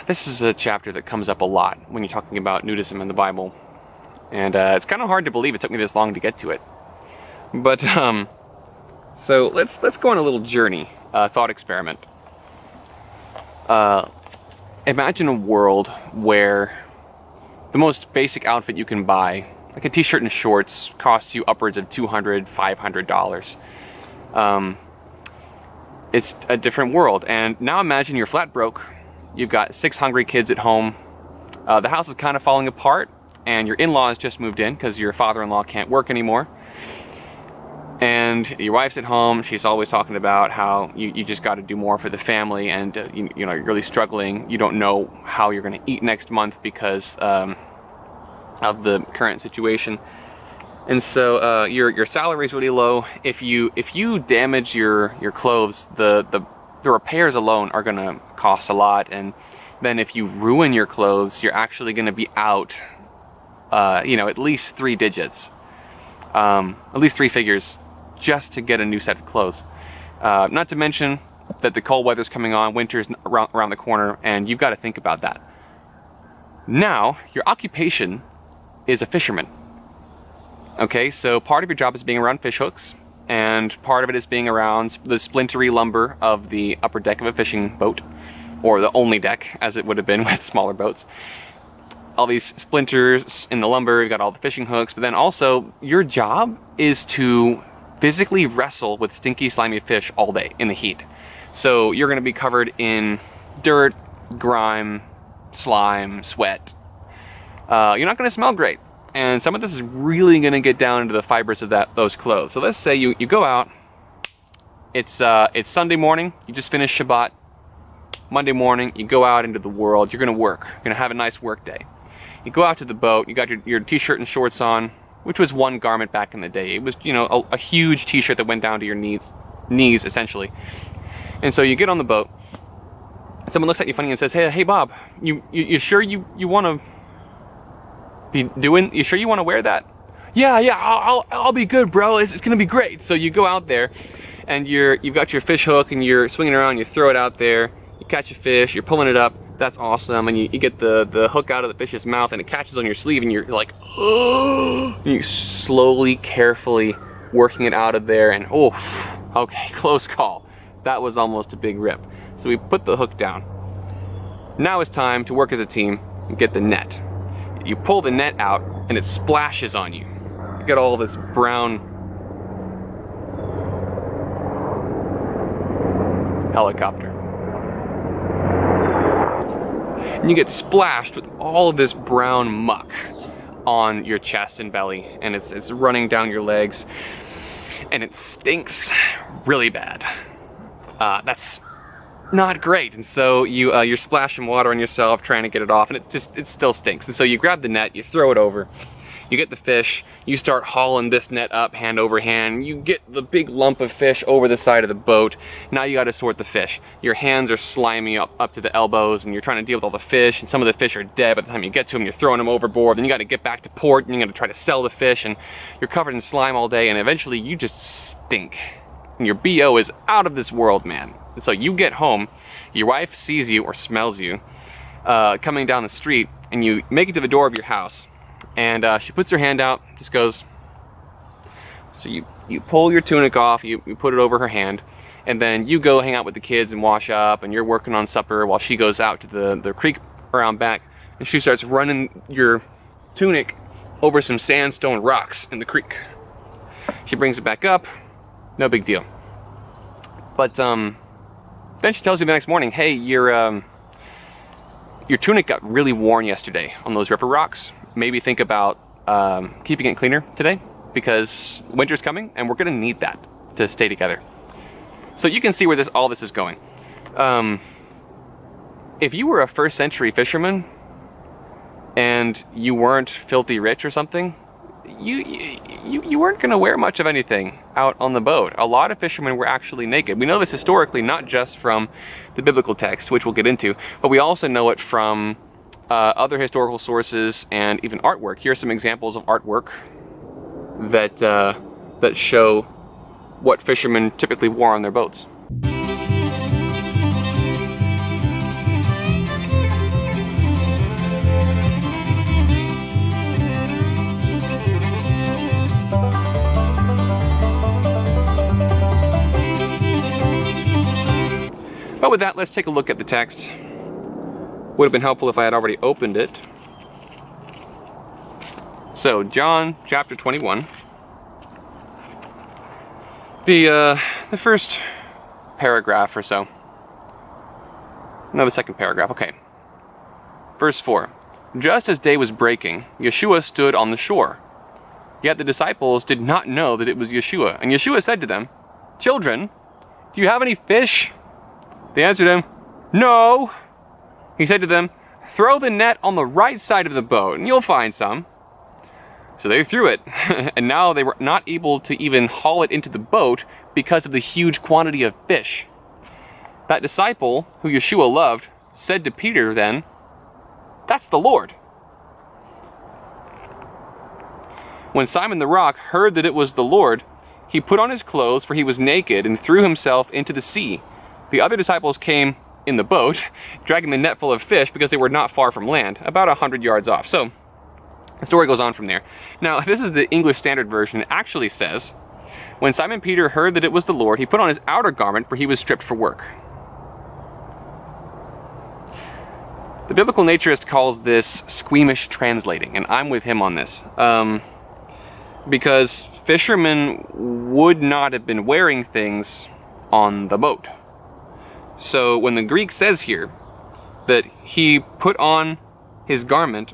This is a chapter that comes up a lot when you're talking about nudism in the Bible, and it's kind of hard to believe it took me this long to get to it. But so let's go on a little journey, thought experiment. Imagine a world where the most basic outfit you can buy, like a t-shirt and shorts, costs you upwards of $200, $500. It's a different world, and now imagine you're flat broke. You've got 6 hungry kids at home. The house is kind of falling apart, and your in-laws just moved in because your father-in-law can't work anymore. And your wife's at home. She's always talking about how you just got to do more for the family, and you know, you're really struggling. You don't know how you're going to eat next month because of the current situation. And so your salary is really low. If you damage your clothes, the repairs alone are gonna cost a lot, and then if you ruin your clothes, you're actually gonna be out, you know, at least 3 digits, at least 3 figures, just to get a new set of clothes. Not to mention that the cold weather's coming on, winter's around the corner, and you've got to think about that. Now, your occupation is a fisherman. Okay, so part of your job is being around fish hooks, and part of it is being around the splintery lumber of the upper deck of a fishing boat, or the only deck, as it would have been with smaller boats. All these splinters in the lumber, you've got all the fishing hooks, but then also your job is to physically wrestle with stinky, slimy fish all day in the heat. So you're gonna be covered in dirt, grime, slime, sweat. You're not gonna smell great. And some of this is really going to get down into the fibers of those clothes. So let's say you go out, it's Sunday morning, you just finished Shabbat. Monday morning, you go out into the world, you're going to work, you're going to have a nice work day. You go out to the boat, you got your t-shirt and shorts on, which was one garment back in the day. It was, you know, a huge t-shirt that went down to your knees essentially. And so you get on the boat, someone looks at you funny and says, hey Bob, you sure you want to you sure you want to wear that? Yeah, I'll be good, bro. It's gonna be great. So you go out there, and you've got your fish hook, and you're swinging around. You throw it out there. You catch a fish. You're pulling it up. That's awesome. And you get the hook out of the fish's mouth, and it catches on your sleeve, and you're like, oh! And you slowly, carefully working it out of there, and oh, okay, close call. That was almost a big rip. So we put the hook down. Now it's time to work as a team and get the net. You pull the net out, and it splashes on you. You get all this brown helicopter. And you get splashed with all of this brown muck on your chest and belly, and it's running down your legs, and it stinks really bad. That's not great, and so you're splashing water on yourself trying to get it off, and it still stinks. And so you grab the net, you throw it over, you get the fish, you start hauling this net up hand over hand, you get the big lump of fish over the side of the boat. Now you got to sort the fish. Your hands are slimy up to the elbows, and you're trying to deal with all the fish, and some of the fish are dead by the time you get to them. You're throwing them overboard, then you got to get back to port, and you got to try to sell the fish, and you're covered in slime all day, and eventually you just stink. And your BO is out of this world, man. And so you get home, your wife sees you or smells you coming down the street, and you make it to the door of your house, and she puts her hand out, just goes, so you pull your tunic off, you put it over her hand, and then you go hang out with the kids and wash up, and you're working on supper while she goes out to the creek around back, and she starts running your tunic over some sandstone rocks in the creek. She brings it back up, no big deal. But then she tells you the next morning, hey, your tunic got really worn yesterday on those river rocks. Maybe think about keeping it cleaner today, because winter's coming and we're gonna need that to stay together. So you can see where all this is going. If you were a 1st century fisherman and you weren't filthy rich or something, you weren't going to wear much of anything out on the boat. A lot of fishermen were actually naked. We know this historically, not just from the biblical text, which we'll get into, but we also know it from other historical sources and even artwork. Here are some examples of artwork that show what fishermen typically wore on their boats. But with that, let's take a look at the text. Would have been helpful if I had already opened it. So, John chapter 21. The first paragraph or so. No, the second paragraph, okay. Verse 4. Just as day was breaking, Yeshua stood on the shore. Yet the disciples did not know that it was Yeshua. And Yeshua said to them, "Children, do you have any fish?" They answered him, "No." He said to them, "Throw the net on the right side of the boat, and you'll find some." So they threw it, and now they were not able to even haul it into the boat because of the huge quantity of fish. That disciple, who Yeshua loved, said to Peter then, "That's the Lord." When Simon the Rock heard that it was the Lord, he put on his clothes, for he was naked, and threw himself into the sea. The other disciples came in the boat, dragging the net full of fish because they were not far from land, about 100 yards off. So, the story goes on from there. Now, this is the English Standard Version. It actually says, when Simon Peter heard that it was the Lord, he put on his outer garment, for he was stripped for work. The biblical naturist calls this squeamish translating, and I'm with him on this. Because fishermen would not have been wearing things on the boat. So when the Greek says here that he put on his garment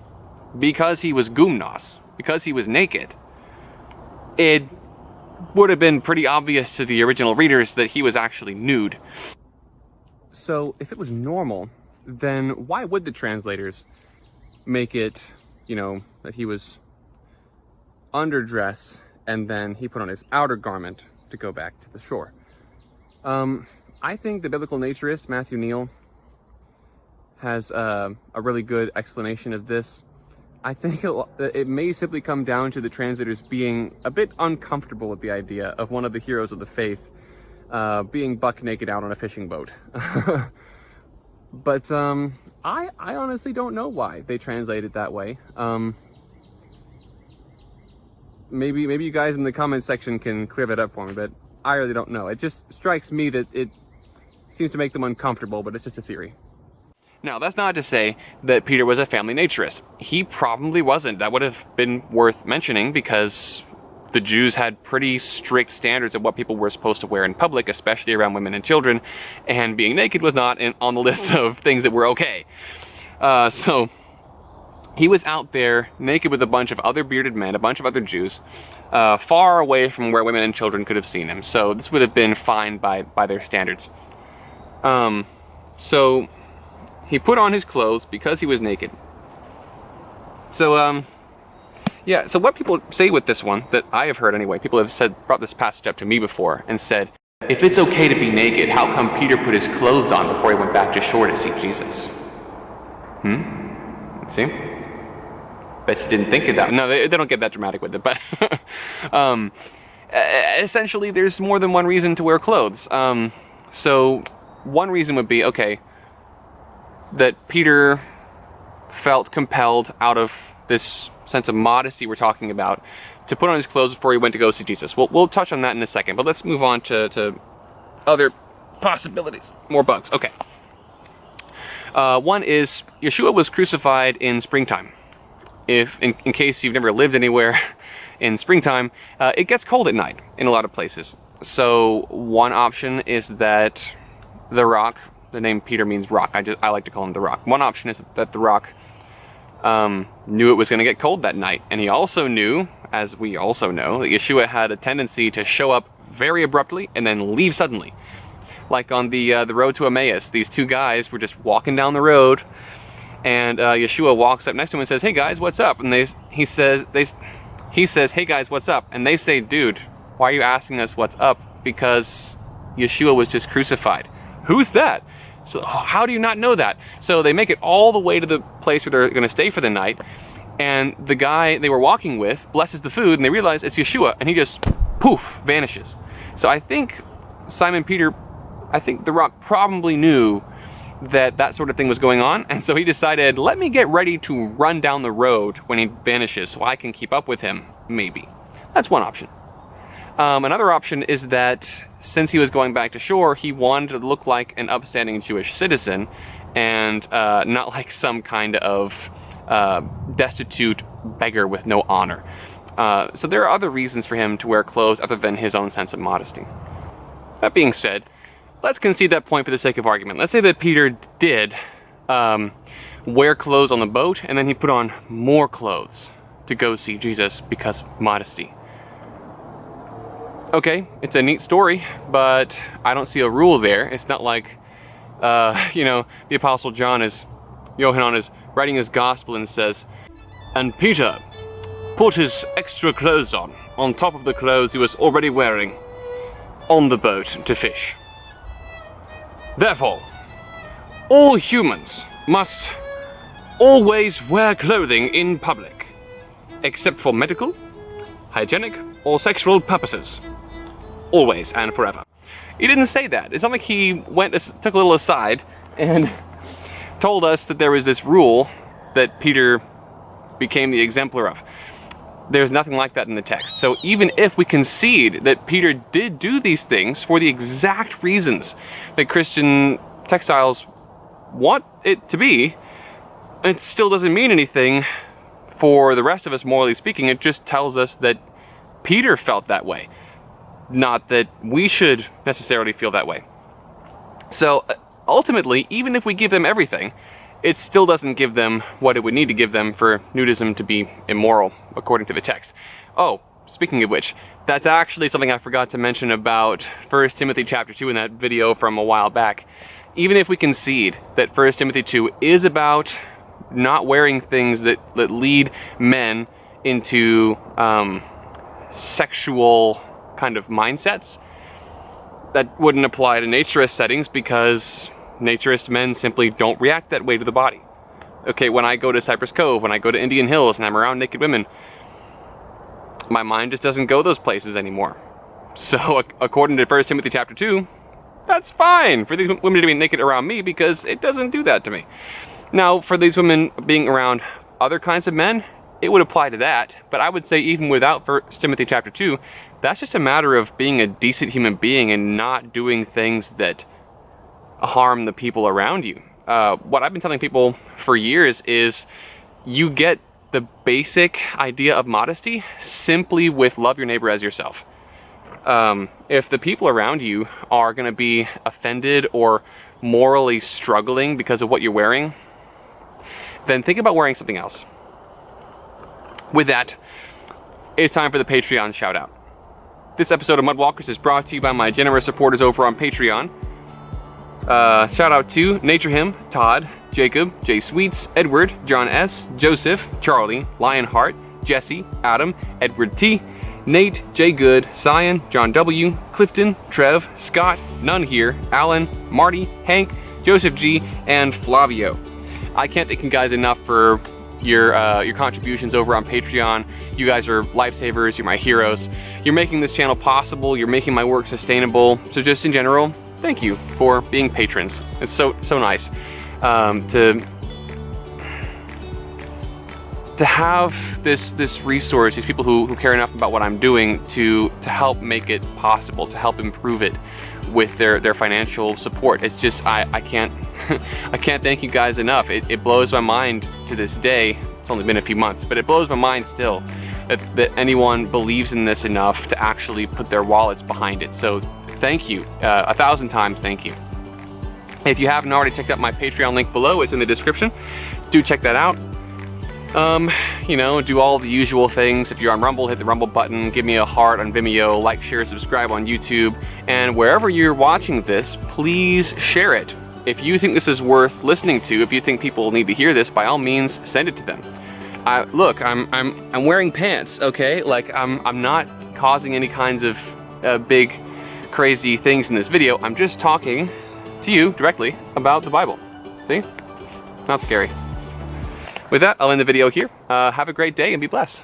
because he was gumnos, because he was naked, it would have been pretty obvious to the original readers that he was actually nude. So if it was normal, then why would the translators make it, that he was underdressed and then he put on his outer garment to go back to the shore? I think the biblical naturist, Matthew Neal, has a really good explanation of this. I think it may simply come down to the translators being a bit uncomfortable with the idea of one of the heroes of the faith being buck naked out on a fishing boat. But I honestly don't know why they translate it that way. Maybe you guys in the comments section can clear that up for me, but I really don't know. It just strikes me that it seems to make them uncomfortable, but it's just a theory. Now, that's not to say that Peter was a family naturist. He probably wasn't. That would have been worth mentioning because the Jews had pretty strict standards of what people were supposed to wear in public, especially around women and children, and being naked was not on the list of things that were okay. So he was out there naked with a bunch of other bearded men, a bunch of other Jews, far away from where women and children could have seen him. So this would have been fine by their standards. So he put on his clothes because he was naked. So, yeah, so what people say with this one, that I have heard anyway, people have brought this passage up to me before and said, if it's okay to be naked, how come Peter put his clothes on before he went back to shore to see Jesus? Let's see. Bet you didn't think of that. No, they don't get that dramatic with it, but essentially there's more than one reason to wear clothes. So one reason would be, okay, that Peter felt compelled out of this sense of modesty we're talking about to put on his clothes before he went to go see Jesus. We'll touch on that in a second, but let's move on to other possibilities. More bugs. Okay. One is Yeshua was crucified in springtime. If in case you've never lived anywhere in springtime, it gets cold at night in a lot of places. So one option is that the rock, the name Peter means rock. I like to call him the rock. One option is that the rock knew it was going to get cold that night, and he also knew, as we also know, that Yeshua had a tendency to show up very abruptly and then leave suddenly. Like on the road to Emmaus, these two guys were just walking down the road, and Yeshua walks up next to him and says, "Hey guys, what's up?" And he He says, hey guys, what's up? And they say, dude, why are you asking us what's up? Because Yeshua was just crucified. Who's that? So how do you not know that? So they make it all the way to the place where they're going to stay for the night, and the guy they were walking with blesses the food, and they realize it's Yeshua, and he just, poof, vanishes. So I think Simon Peter, I think The Rock probably knew that that sort of thing was going on, and so he decided, let me get ready to run down the road when he vanishes so I can keep up with him, maybe. That's one option. Another option is that since he was going back to shore, he wanted to look like an upstanding Jewish citizen and not like some kind of destitute beggar with no honor. So there are other reasons for him to wear clothes other than his own sense of modesty. That being said, let's concede that point for the sake of argument. Let's say that Peter did wear clothes on the boat, and then he put on more clothes to go see Jesus because of modesty. Okay, it's a neat story, but I don't see a rule there. It's not like, the Apostle John is writing his gospel and says, and Peter put his extra clothes on top of the clothes he was already wearing, on the boat to fish. Therefore, all humans must always wear clothing in public, except for medical, hygienic, or sexual purposes. Always and forever. He didn't say that. It's not like he took a little aside and told us that there was this rule that Peter became the exemplar of. There's nothing like that in the text. So even if we concede that Peter did do these things for the exact reasons that Christian textiles want it to be, it still doesn't mean anything for the rest of us, morally speaking. It just tells us that Peter felt that way, not that we should necessarily feel that way. So ultimately, even if we give them everything, it still doesn't give them what it would need to give them for nudism to be immoral, according to the text. Oh, speaking of which, that's actually something I forgot to mention about 1 Timothy chapter 2 in that video from a while back. Even if we concede that 1 Timothy 2 is about not wearing things that lead men into sexual kind of mindsets, that wouldn't apply to naturist settings because naturist men simply don't react that way to the body. Okay, when I go to Cypress Cove, when I go to Indian Hills and I'm around naked women, my mind just doesn't go those places anymore. So according to 1 Timothy chapter 2, that's fine for these women to be naked around me because it doesn't do that to me. Now, for these women being around other kinds of men, it would apply to that, but I would say even without 1 Timothy chapter 2, that's just a matter of being a decent human being and not doing things that harm the people around you. What I've been telling people for years is you get the basic idea of modesty simply with love your neighbor as yourself. If the people around you are going to be offended or morally struggling because of what you're wearing, then think about wearing something else. With that, it's time for the Patreon shout out. This episode of Mudwalkers is brought to you by my generous supporters over on Patreon. Shout out to Nature Him, Todd, Jacob, Jay Sweets, Edward, John S, Joseph, Charlie, Lionheart, Jesse, Adam, Edward T, Nate, Jay Good, Cyan, John W, Clifton, Trev, Scott, None Here, Alan, Marty, Hank, Joseph G, and Flavio. I can't thank you guys enough for your contributions over on Patreon. You guys are lifesavers, you're my heroes. You're making this channel possible, you're making my work sustainable. So just in general, thank you for being patrons. It's so nice to have this resource, these people who care enough about what I'm doing to help make it possible, to help improve it with their financial support. It's just I can't I can't thank you guys enough. It blows my mind to this day. It's only been a few months, but it blows my mind still that anyone believes in this enough to actually put their wallets behind it. So thank you, 1,000 times thank you. If you haven't already checked out my Patreon link below, it's in the description. Do check that out. Do all the usual things. If you're on Rumble, hit the Rumble button, give me a heart on Vimeo, like, share, subscribe on YouTube, and wherever you're watching this, please share it. If you think this is worth listening to, if you think people need to hear this, by all means, send it to them. Look, I'm wearing pants, okay? Like, I'm not causing any kinds of big, crazy things in this video. I'm just talking to you directly about the Bible. See? Not scary. With that, I'll end the video here. Have a great day and be blessed.